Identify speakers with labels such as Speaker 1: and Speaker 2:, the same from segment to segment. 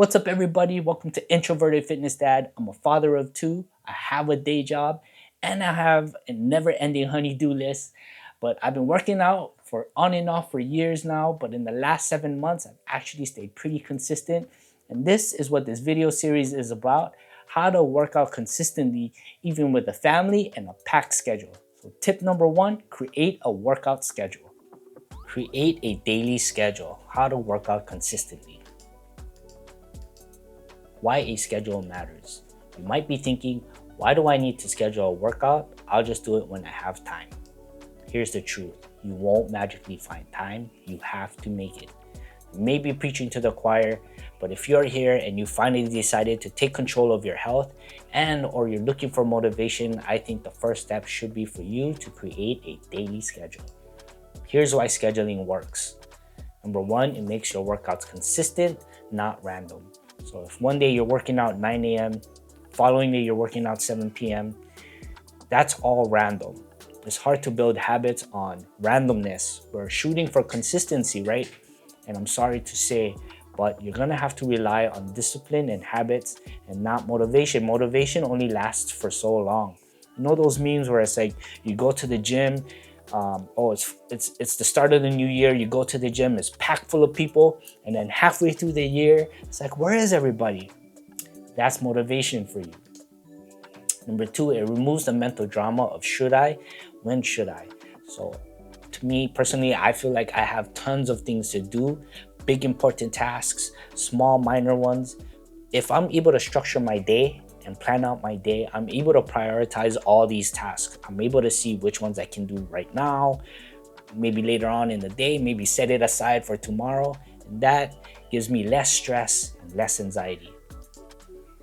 Speaker 1: What's up, everybody? Welcome to Introverted Fitness Dad. I'm a father of two. I have a day job and I have a never-ending honey-do list. But I've been working out for on and off for years now. But in the last 7 months, I've actually stayed pretty consistent. And this is what this video series is about: how to work out consistently, even with a family and a packed schedule. So tip number one, create a workout schedule. Create a daily schedule. How to work out consistently. Why a schedule matters. You might be thinking, why do I need to schedule a workout? I'll just do it when I have time. Here's the truth. You won't magically find time. You have to make it. You may be preaching to the choir, but if you're here and you finally decided to take control of your health or you're looking for motivation, I think the first step should be for you to create a daily schedule. Here's why scheduling works. Number one, it makes your workouts consistent, not random. So if one day you're working out 9 a.m., following day you're working out 7 p.m., that's all random. It's hard to build habits on randomness. We're shooting for consistency, right? And I'm sorry to say, but you're gonna have to rely on discipline and habits and not motivation. Motivation only lasts for so long. You know those memes where it's like you go to the gym, it's the start of the new year, you go to the gym, it's packed full of people, and then halfway through the year, it's like, where is everybody? That's motivation for you. Number two, it removes the mental drama of should I, when should I? So to me personally, I feel like I have tons of things to do, big important tasks, small minor ones. If I'm able to structure my day and plan out my day, I'm able to prioritize all these tasks. I'm able to see which ones I can do right now, maybe later on in the day, maybe set it aside for tomorrow. And that gives me less stress and less anxiety.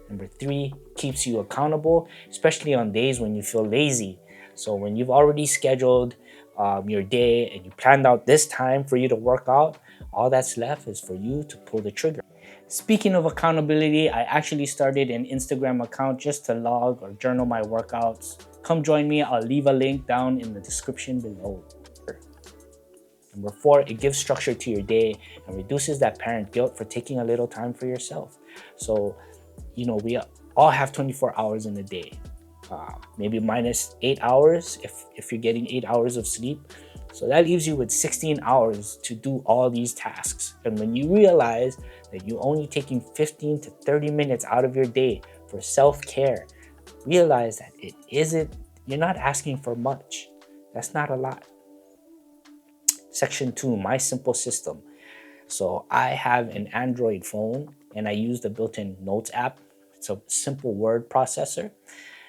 Speaker 1: Number three, keeps you accountable, especially on days when you feel lazy. So when you've already scheduled your day and you planned out this time for you to work out, all that's left is for you to pull the trigger. Speaking of accountability, I actually started an Instagram account just to log or journal my workouts. Come join me. I'll leave a link down in the description below. Number four, it gives structure to your day and reduces that parent guilt for taking a little time for yourself. So, we all have 24 hours in a day, maybe minus 8 hours if you're getting 8 hours of sleep. So that leaves you with 16 hours to do all these tasks. And when you realize that you're only taking 15 to 30 minutes out of your day for self-care, realize that you're not asking for much. That's not a lot. Section 2, my simple system. So I have an Android phone and I use the built-in Notes app. It's a simple word processor.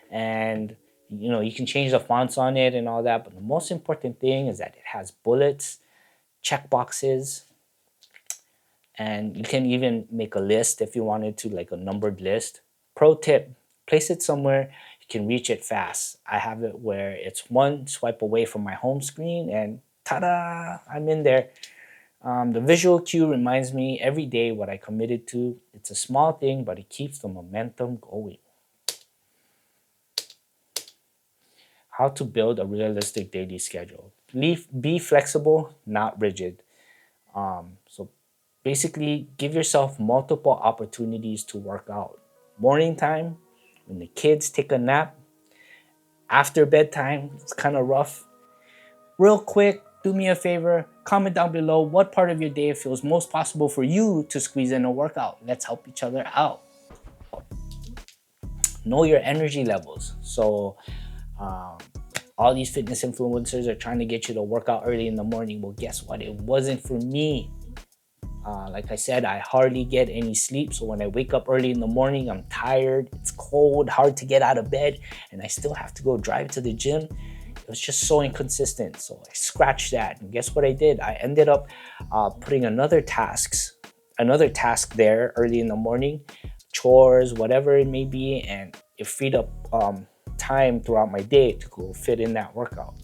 Speaker 1: And you can change the fonts on it and all that, but the most important thing is that it has bullets, check boxes, and you can even make a list if you wanted to, like a numbered list. Pro tip, place it somewhere you can reach it fast. I have it where it's one swipe away from my home screen and ta-da, I'm in there. The visual cue reminds me every day what I committed to. It's a small thing, but it keeps the momentum going. How to build a realistic daily schedule. Be flexible, not rigid. So basically, give yourself multiple opportunities to work out. Morning time, when the kids take a nap. After bedtime, it's kind of rough. Real quick, do me a favor, comment down below what part of your day feels most possible for you to squeeze in a workout. Let's help each other out. Know your energy levels. So all these fitness influencers are trying to get you to work out early in the morning. Well, guess what? It wasn't for me. Like I said, I hardly get any sleep. So when I wake up early in the morning, I'm tired, it's cold, hard to get out of bed, and I still have to go drive to the gym. It was just so inconsistent. So I scratched that. And guess what I did? I ended up putting another task there early in the morning, chores, whatever it may be, and it freed up time throughout my day to go fit in that workout.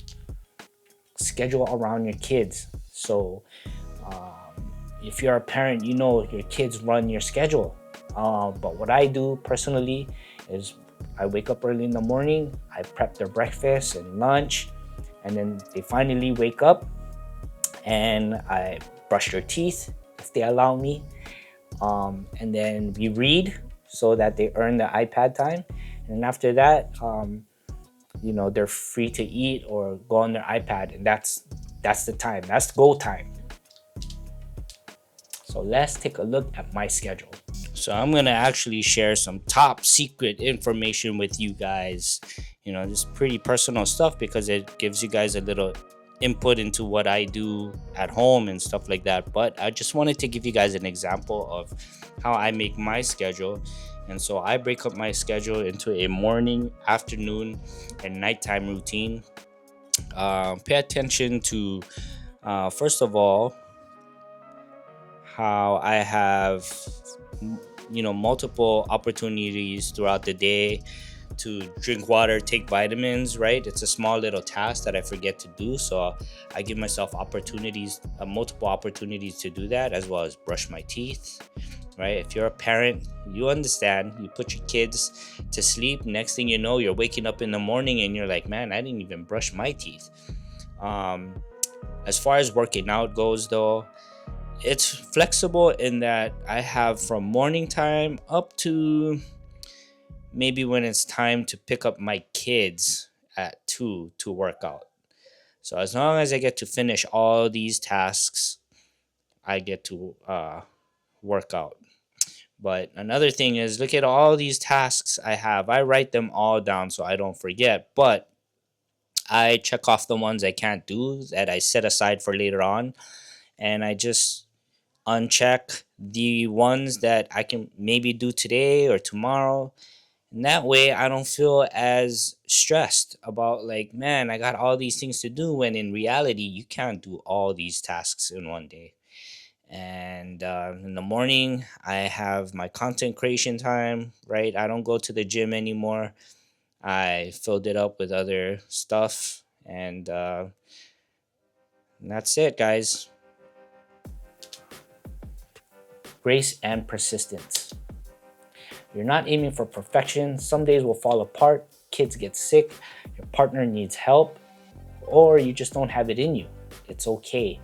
Speaker 1: Schedule around your kids. So if you're a parent, your kids run your schedule. But what I do personally is I wake up early in the morning, I prep their breakfast and lunch, and then they finally wake up and I brush their teeth if they allow me. and then we read so that they earn the iPad time. And after that, they're free to eat or go on their iPad, and that's the time. That's go time. So let's take a look at my schedule. So I'm gonna actually share some top secret information with you guys. This is pretty personal stuff because it gives you guys a little input into what I do at home and stuff like that. But I just wanted to give you guys an example of how I make my schedule. And so I break up my schedule into a morning, afternoon, and nighttime routine. Pay attention to, first of all, how I have multiple opportunities throughout the day to drink water, take vitamins, right? It's a small little task that I forget to do, so I give myself opportunities, multiple opportunities to do that, as well as brush my teeth, right? If you're a parent, you understand. You put your kids to sleep, next thing you know, you're waking up in the morning and you're like, man, I didn't even brush my teeth. As far as working out goes though, it's flexible in that I have from morning time up to maybe when it's time to pick up my kids at 2 to work out. So as long as I get to finish all these tasks, I get to work out. But another thing is, look at all these tasks I have. I write them all down so I don't forget. But I check off the ones I can't do that I set aside for later on. And I just uncheck the ones that I can maybe do today or tomorrow. And that way I don't feel as stressed about, like, man, I got all these things to do, when in reality you can't do all these tasks in one day. And in the morning I have my content creation time, right? I don't go to the gym anymore. I filled it up with other stuff, and that's it, guys. Grace and persistence. You're not aiming for perfection. Some days will fall apart, kids get sick, your partner needs help, or you just don't have it in you. It's okay.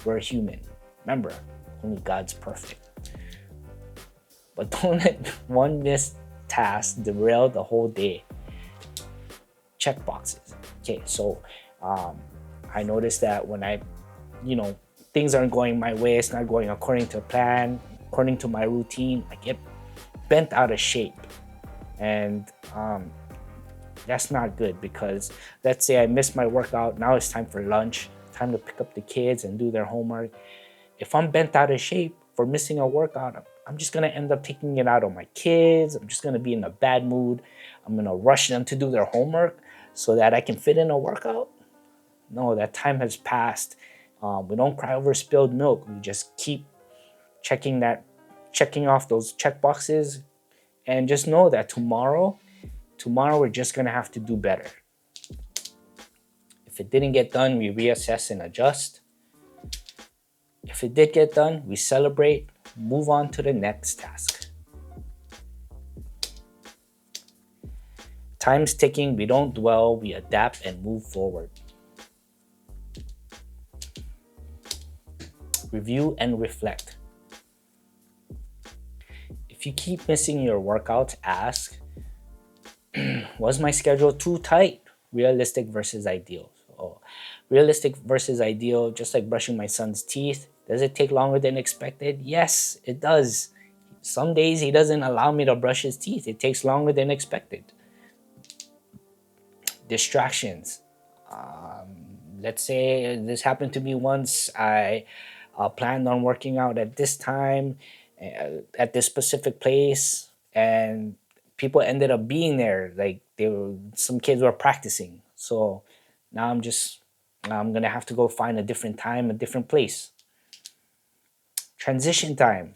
Speaker 1: We're human. Remember, only God's perfect. But don't let one missed task derail the whole day. Check boxes. Okay, so I noticed that when things aren't going my way, it's not going according to plan, according to my routine, I get bent out of shape. And that's not good, because let's say I missed my workout, now it's time for lunch, time to pick up the kids and do their homework. If I'm bent out of shape for missing a workout, I'm just gonna end up taking it out on my kids. I'm just gonna be in a bad mood. I'm gonna rush them to do their homework so that I can fit in a workout. No, that time has passed. We don't cry over spilled milk. We just keep checking off those check boxes, and just know that tomorrow we're just gonna have to do better. If it didn't get done, we reassess and adjust. If it did get done, we celebrate, move on to the next task. Time's ticking, we don't dwell, we adapt and move forward. Review and reflect. If you keep missing your workouts, ask, was my schedule too tight? Realistic versus ideal. So, realistic versus ideal, just like brushing my son's teeth. Does it take longer than expected? Yes, it does. Some days he doesn't allow me to brush his teeth. It takes longer than expected. Distractions. Let's say this happened to me once. I planned on working out at this time, at this specific place, and people ended up being there. Like some kids were practicing. So now I'm gonna have to go find a different time, a different place. Transition time,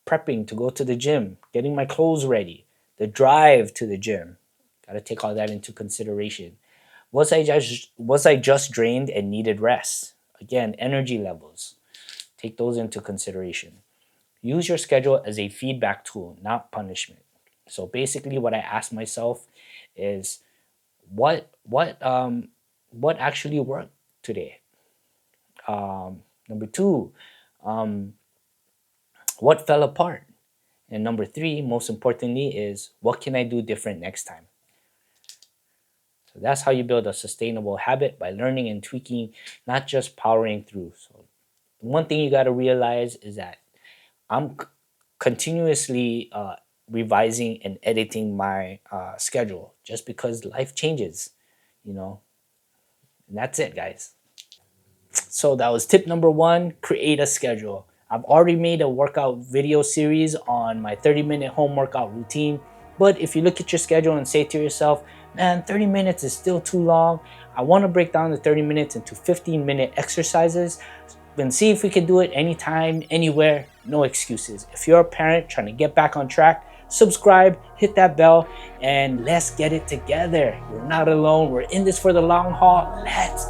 Speaker 1: prepping to go to the gym, getting my clothes ready, the drive to the gym. Got to take all that into consideration. Was I just drained and needed rest? Again, energy levels. Take those into consideration. Use your schedule as a feedback tool, not punishment. So basically, what I ask myself is, what actually worked today? Number two, What fell apart? And number three, most importantly, is what can I do different next time? So that's how you build a sustainable habit, by learning and tweaking, not just powering through. So one thing you got to realize is that I'm continuously revising and editing my schedule, just because life changes, you know, and that's it, guys. So that was tip number one, create a schedule. I've already made a workout video series on my 30-minute home workout routine. But if you look at your schedule and say to yourself, man, 30 minutes is still too long, I want to break down the 30 minutes into 15-minute exercises, then see if we can do it anytime, anywhere, no excuses. If you're a parent trying to get back on track, subscribe, hit that bell, and let's get it together. We're not alone. We're in this for the long haul. Let's